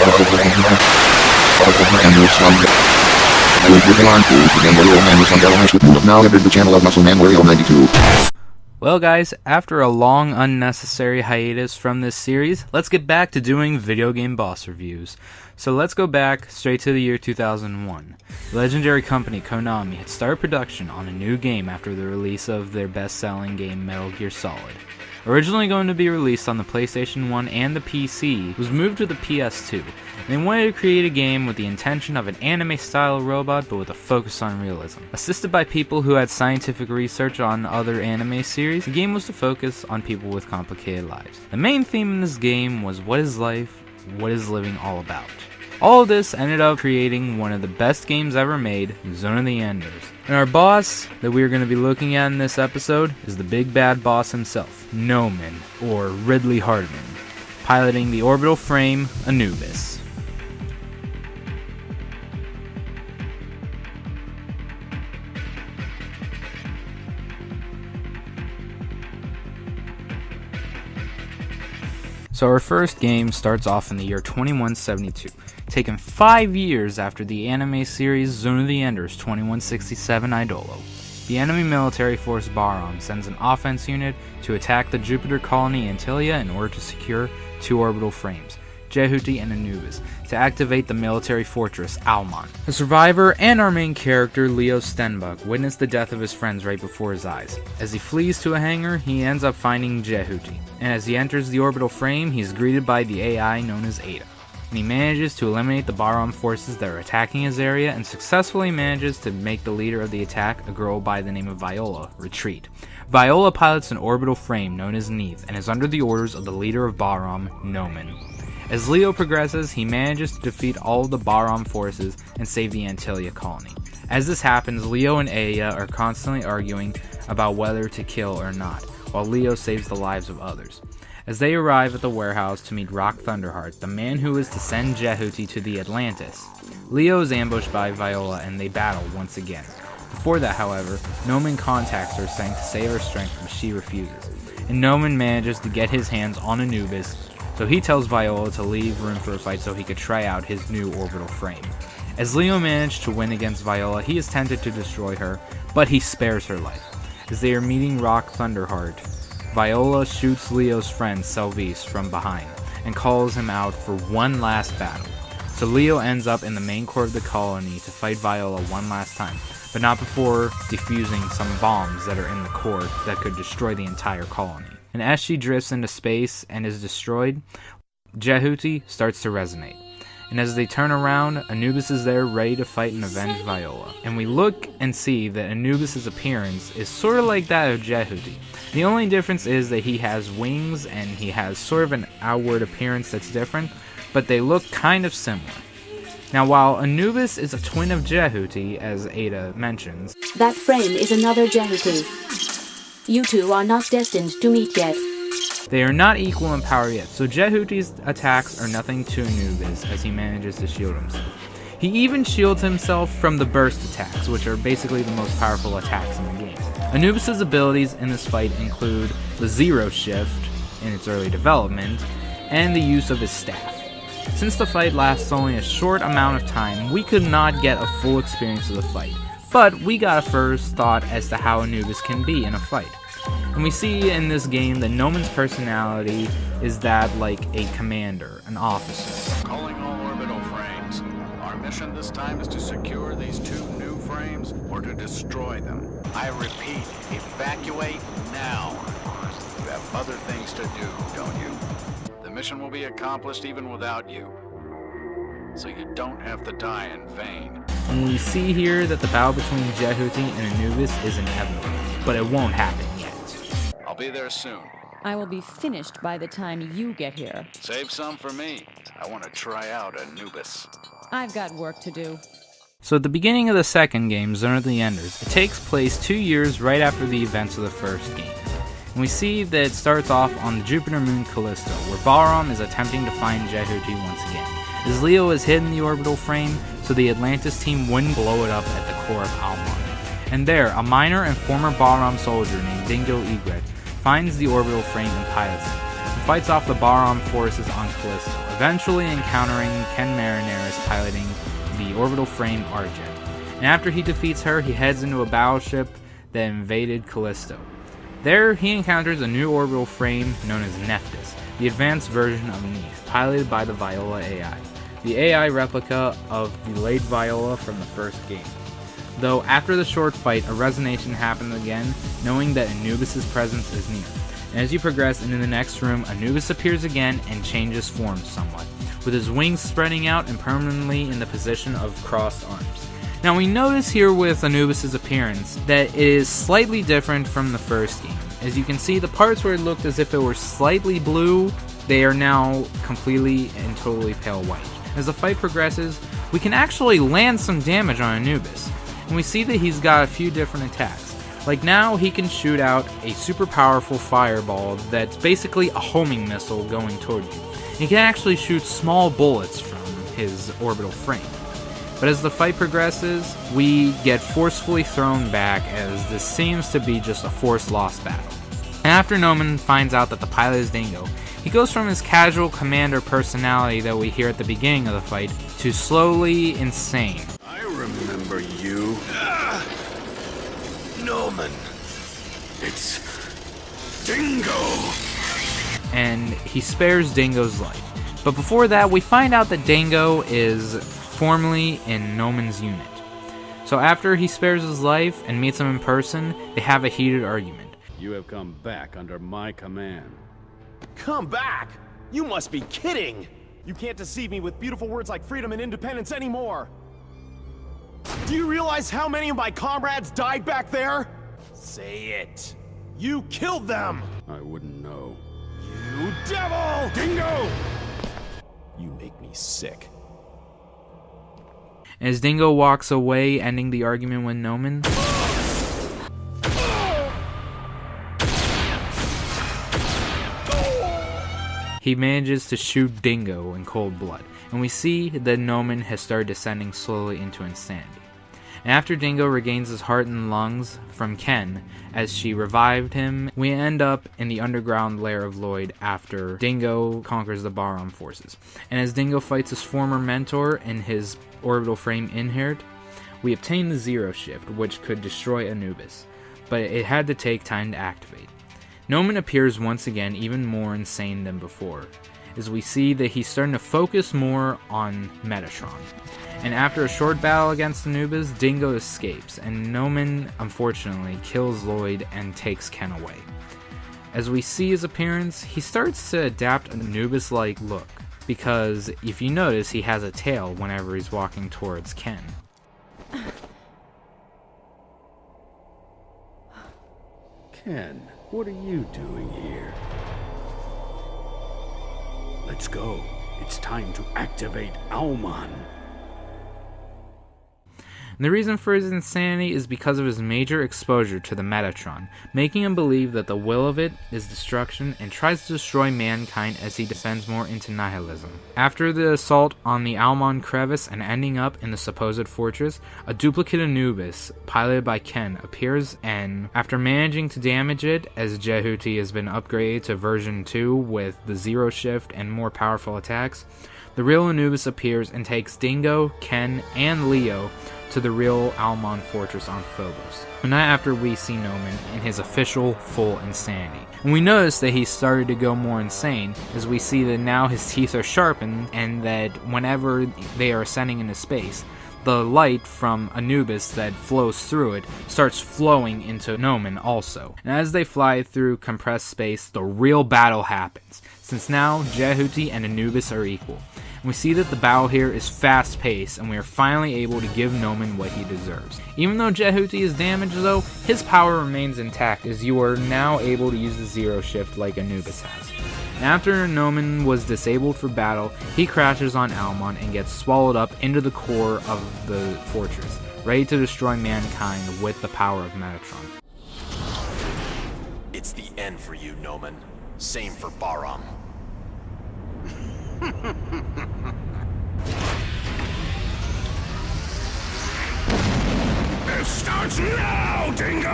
I was working on food again where Nohman was on Delaware with you. Now entered the channel of Muscleman Wario 92. Well guys, after a long unnecessary hiatus from this series, let's get back to doing video game boss reviews. So let's go back straight to the year 2001. The legendary company Konami had started production on a new game after the release of their best-selling game Metal Gear Solid. Originally going to be released on the PlayStation 1 and the PC, was moved to the PS2. They wanted to create a game with the intention of an anime-style robot but with a focus on realism. Assisted by people who had scientific research on other anime series, the game was to focus on people with complicated lives. The main theme in this game was what is life, what is living all about. All of this ended up creating one of the best games ever made, Zone of the Enders. And our boss that we are going to be looking at in this episode is the big bad boss himself, Nohman, or Ridley Hardman, piloting the orbital frame Anubis. So our first game starts off in the year 2172, taken 5 years after the anime series Zone of the Enders 2167 Idolo. The enemy military force Baram sends an offense unit to attack the Jupiter colony Antilia in order to secure two orbital frames, Jehuti and Anubis, to activate the military fortress Almon. The survivor and our main character, Leo Stenbuck, witnessed the death of his friends right before his eyes. As he flees to a hangar, he ends up finding Jehuti, and as he enters the orbital frame, he is greeted by the AI known as Ada. And he manages to eliminate the Baram forces that are attacking his area and successfully manages to make the leader of the attack, a girl by the name of Viola, retreat. Viola pilots an orbital frame known as Neith and is under the orders of the leader of Baram, Nohman. As Leo progresses, he manages to defeat all of the Baram forces and save the Antilia colony. As this happens, Leo and Aya are constantly arguing about whether to kill or not, while Leo saves the lives of others. As they arrive at the warehouse to meet Rock Thunderheart, the man who is to send Jehuti to the Atlantis, Leo is ambushed by Viola and they battle once again. Before that, however, Nohman contacts her saying to save her strength, but she refuses. And Nohman manages to get his hands on Anubis, so he tells Viola to leave room for a fight so he could try out his new orbital frame. As Leo managed to win against Viola, he is tempted to destroy her, but he spares her life. As they are meeting Rock Thunderheart, Viola shoots Leo's friend Selvis from behind and calls him out for one last battle. So Leo ends up in the main core of the colony to fight Viola one last time, but not before defusing some bombs that are in the core that could destroy the entire colony. And as she drifts into space and is destroyed, Jehuti starts to resonate. And as they turn around, Anubis is there ready to fight and avenge Viola. And we look and see that Anubis' appearance is sort of like that of Jehuti. The only difference is that he has wings and he has sort of an outward appearance that's different, but they look kind of similar. Now while Anubis is a twin of Jehuti, as Ada mentions, that frame is another Jehuti. You two are not destined to meet yet. They are not equal in power yet, so Jehuti's attacks are nothing to Anubis as he manages to shield himself. He even shields himself from the burst attacks, which are basically the most powerful attacks in the game. Anubis' abilities in this fight include the Zero Shift in its early development, and the use of his staff. Since the fight lasts only a short amount of time, we could not get a full experience of the fight, but we got a first thought as to how Anubis can be in a fight. And we see in this game that Nohman's personality is that like a commander, an officer. Calling all orbital frames. Our mission this time is to secure these two new frames or to destroy them. I repeat, evacuate now. You have other things to do, don't you? The mission will be accomplished even without you, so you don't have to die in vain. And we see here that the battle between Jehuti and Anubis is inevitable, but it won't happen yet. I'll be there soon. I will be finished by the time you get here. Save some for me. I want to try out Anubis. I've got work to do. So at the beginning of the second game, Zone of the Enders, it takes place 2 years right after the events of the first game. And we see that it starts off on the Jupiter moon Callisto, where Baram is attempting to find Jehuti once again, as Leo is hidden the orbital frame so the Atlantis team wouldn't blow it up at the core of Almon. And there, a minor and former Baram soldier named Dingo Egret finds the orbital frame and pilots it, and fights off the Baram forces on Callisto, eventually encountering Ken Marineris piloting the orbital frame Argent. And after he defeats her, he heads into a battleship that invaded Callisto. There, he encounters a new orbital frame known as Nephthys, the advanced version of Neith, piloted by the Viola AI, the AI replica of the late Viola from the first game. Though after the short fight, a resonation happens again, knowing that Anubis' presence is near. And as you progress into the next room, Anubis appears again and changes form somewhat, with his wings spreading out and permanently in the position of crossed arms. Now we notice here with Anubis' appearance that it is slightly different from the first game. As you can see, the parts where it looked as if it were slightly blue, they are now completely and totally pale white. As the fight progresses, we can actually land some damage on Anubis, and we see that he's got a few different attacks. Like now, he can shoot out a super powerful fireball that's basically a homing missile going toward you. He can actually shoot small bullets from his orbital frame. But as the fight progresses, we get forcefully thrown back as this seems to be just a force lost battle. And after Nohman finds out that the pilot is Dingo, he goes from his casual commander personality that we hear at the beginning of the fight to slowly insane. I remember you. Nohman. It's Dingo. And he spares Dingo's life. But before that, we find out that Dingo is formerly in Nohman's unit. So after he spares his life and meets him in person, they have a heated argument. You have come back under my command. Come back? You must be kidding! You can't deceive me with beautiful words like freedom and independence anymore! Do you realize how many of my comrades died back there? Say it! You killed them! I wouldn't know. You devil! Dingo! You make me sick. As Dingo walks away, ending the argument with Nohman, he manages to shoot Dingo in cold blood, and we see that Nohman has started descending slowly into insanity. And after Dingo regains his heart and lungs from Ken, as she revived him, we end up in the underground lair of Lloyd after Dingo conquers the Baron forces. And as Dingo fights his former mentor in his orbital frame Inherit, we obtain the Zero Shift, which could destroy Anubis, but it had to take time to activate. Nohman appears once again even more insane than before, as we see that he's starting to focus more on Metatron. And after a short battle against Anubis, Dingo escapes, and Nohman unfortunately kills Lloyd and takes Ken away. As we see his appearance, he starts to adapt an Anubis-like look, because if you notice, he has a tail whenever he's walking towards Ken. Ken, what are you doing here? Let's go. It's time to activate Auman. And the reason for his insanity is because of his major exposure to the Metatron, making him believe that the will of it is destruction and tries to destroy mankind as he descends more into nihilism. After the assault on the Auman crevice and ending up in the supposed fortress, a duplicate Anubis, piloted by Ken, appears, and after managing to damage it, as Jehuti has been upgraded to version 2 with the Zero Shift and more powerful attacks, the real Anubis appears and takes Dingo, Ken, and Leo to the real Auman fortress on Phobos. The night after, we see Nohman in his official full insanity. And we notice that he's started to go more insane, as we see that now his teeth are sharpened, and that whenever they are ascending into space, the light from Anubis that flows through it starts flowing into Nohman also. And as they fly through compressed space, the real battle happens, since now Jehuti and Anubis are equal. We see that the battle here is fast-paced, and we are finally able to give Nohman what he deserves. Even though Jehuti is damaged though, his power remains intact, as you are now able to use the Zero Shift like Anubis has. And after Nohman was disabled for battle, he crashes on Auman and gets swallowed up into the core of the fortress, ready to destroy mankind with the power of Metatron. It's the end for you, Nohman. Same for Baram. It starts now, Dingo!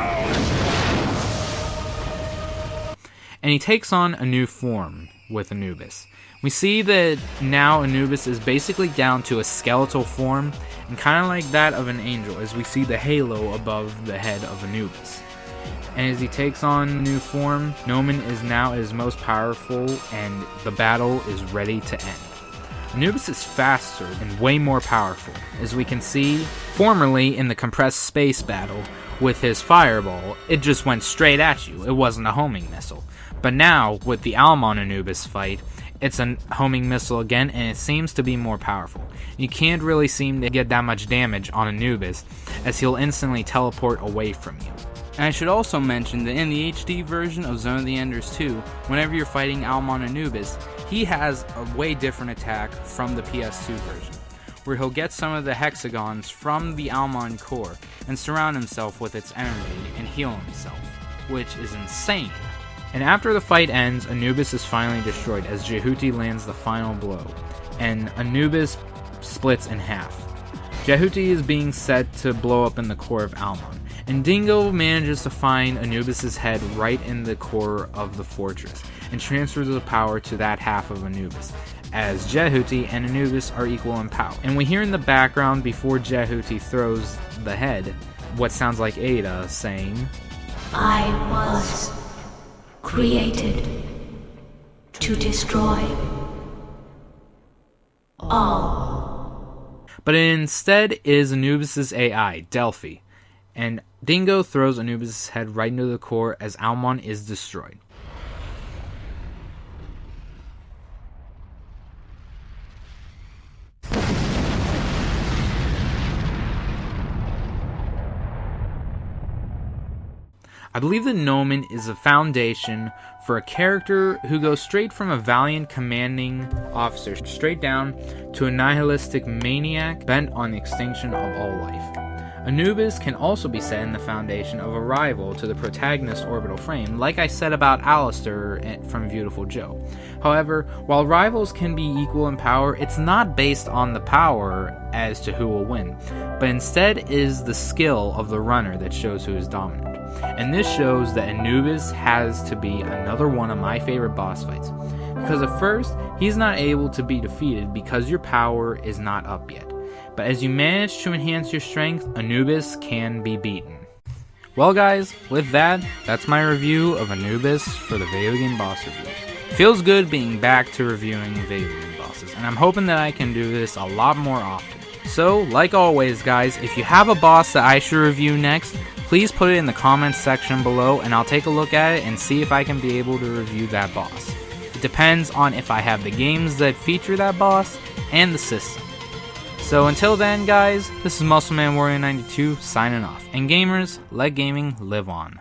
And he takes on a new form, with Anubis. We see that now Anubis is basically down to a skeletal form, and kind of like that of an angel, as we see the halo above the head of Anubis. And as he takes on new form, Nohman is now at his most powerful, and the battle is ready to end. Anubis is faster and way more powerful, as we can see. Formerly in the compressed space battle with his fireball, it just went straight at you, it wasn't a homing missile. But now, with the Almon Anubis fight, it's a homing missile again, and it seems to be more powerful. You can't really seem to get that much damage on Anubis, as he'll instantly teleport away from you. And I should also mention that in the HD version of Zone of the Enders 2, whenever you're fighting Almon Anubis, he has a way different attack from the PS2 version, where he'll get some of the hexagons from the Almon core and surround himself with its energy and heal himself, which is insane. And after the fight ends, Anubis is finally destroyed as Jehuti lands the final blow, and Anubis splits in half. Jehuti is being set to blow up in the core of Almon, and Dingo manages to find Anubis' head right in the core of the fortress, and transfers the power to that half of Anubis, as Jehuti and Anubis are equal in power. And we hear in the background, before Jehuti throws the head, what sounds like Ada saying, "I was created to destroy all." But it instead is Anubis' AI, Delphi, and Dingo throws Anubis' head right into the core as Almon is destroyed. I believe that Nohman is a foundation for a character who goes straight from a valiant commanding officer straight down to a nihilistic maniac bent on the extinction of all life. Anubis can also be set in the foundation of a rival to the protagonist's orbital frame, like I said about Alistair from Beautiful Joe. However, while rivals can be equal in power, it's not based on the power as to who will win, but instead is the skill of the runner that shows who is dominant. And this shows that Anubis has to be another one of my favorite boss fights, because at first, he's not able to be defeated because your power is not up yet. But as you manage to enhance your strength, Anubis can be beaten. Well guys, with that, that's my review of Anubis for the Video Game Boss Reviews. Feels good being back to reviewing video game bosses, and I'm hoping that I can do this a lot more often. So, like always guys, if you have a boss that I should review next, please put it in the comments section below and I'll take a look at it and see if I can be able to review that boss. It depends on if I have the games that feature that boss and the system. So until then guys, this is Muscleman Warrior 92 signing off, and gamers, let gaming live on.